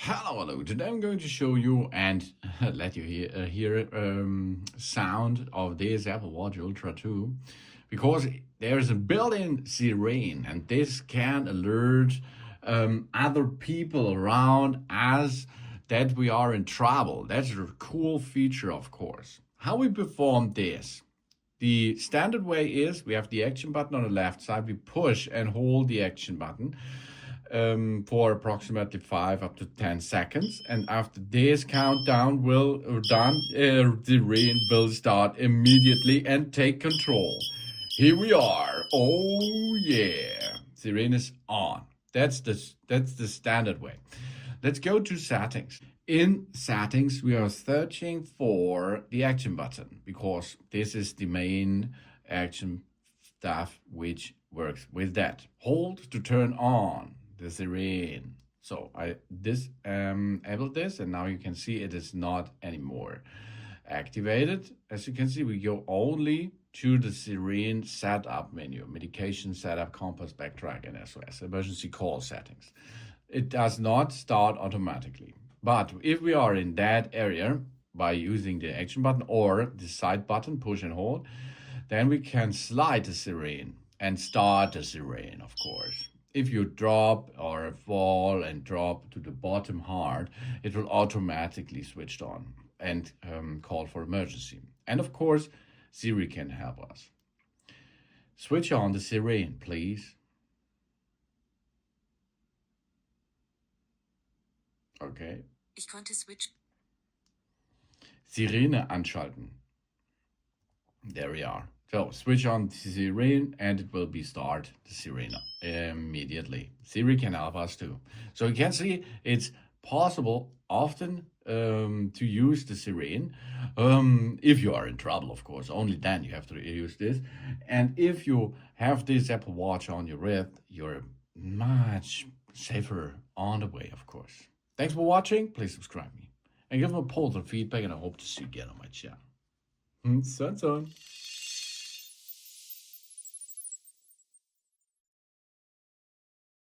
Hello. Today I'm going to show you and let you hear sound of this Apple Watch Ultra 2 because there's a built-in Siren and this can alert other people around us that we are in trouble. That's a cool feature, of course. How we perform this? The standard way is we have the action button on the left side. We push and hold the action button for approximately 5 up to 10 seconds. And after this countdown the rain will start immediately and take control. Here we are. Oh yeah, the rain is on. That's the standard way. Let's go to settings. In settings, we are searching for the action button because this is the main action stuff which works with that. Hold to turn on the Siren. So I disabled this and now you can see it is not anymore activated. As you can see, we go only to the Siren setup menu, medication setup, compass, backtrack, and SOS, emergency call settings. It does not start automatically. But if we are in that area by using the action button or the side button, push and hold, then we can slide the Siren and start the Siren, of course. If you drop or fall and drop to the bottom hard, it will automatically switch on and call for emergency. And of course, Siri can help us. Switch on the Siren, please. Okay. Ich konnte switch. Sirene anschalten. There we are. So switch on the Siren and it will be start the Siren immediately. Siri can help us too. So you can see it's possible often to use the Siren if you are in trouble, of course. Only then you have to use this. And if you have this Apple Watch on your wrist, you're much safer on the way, of course. Thanks for watching. Please subscribe me and give me a positive feedback, and I hope to see you again on my channel. Sun.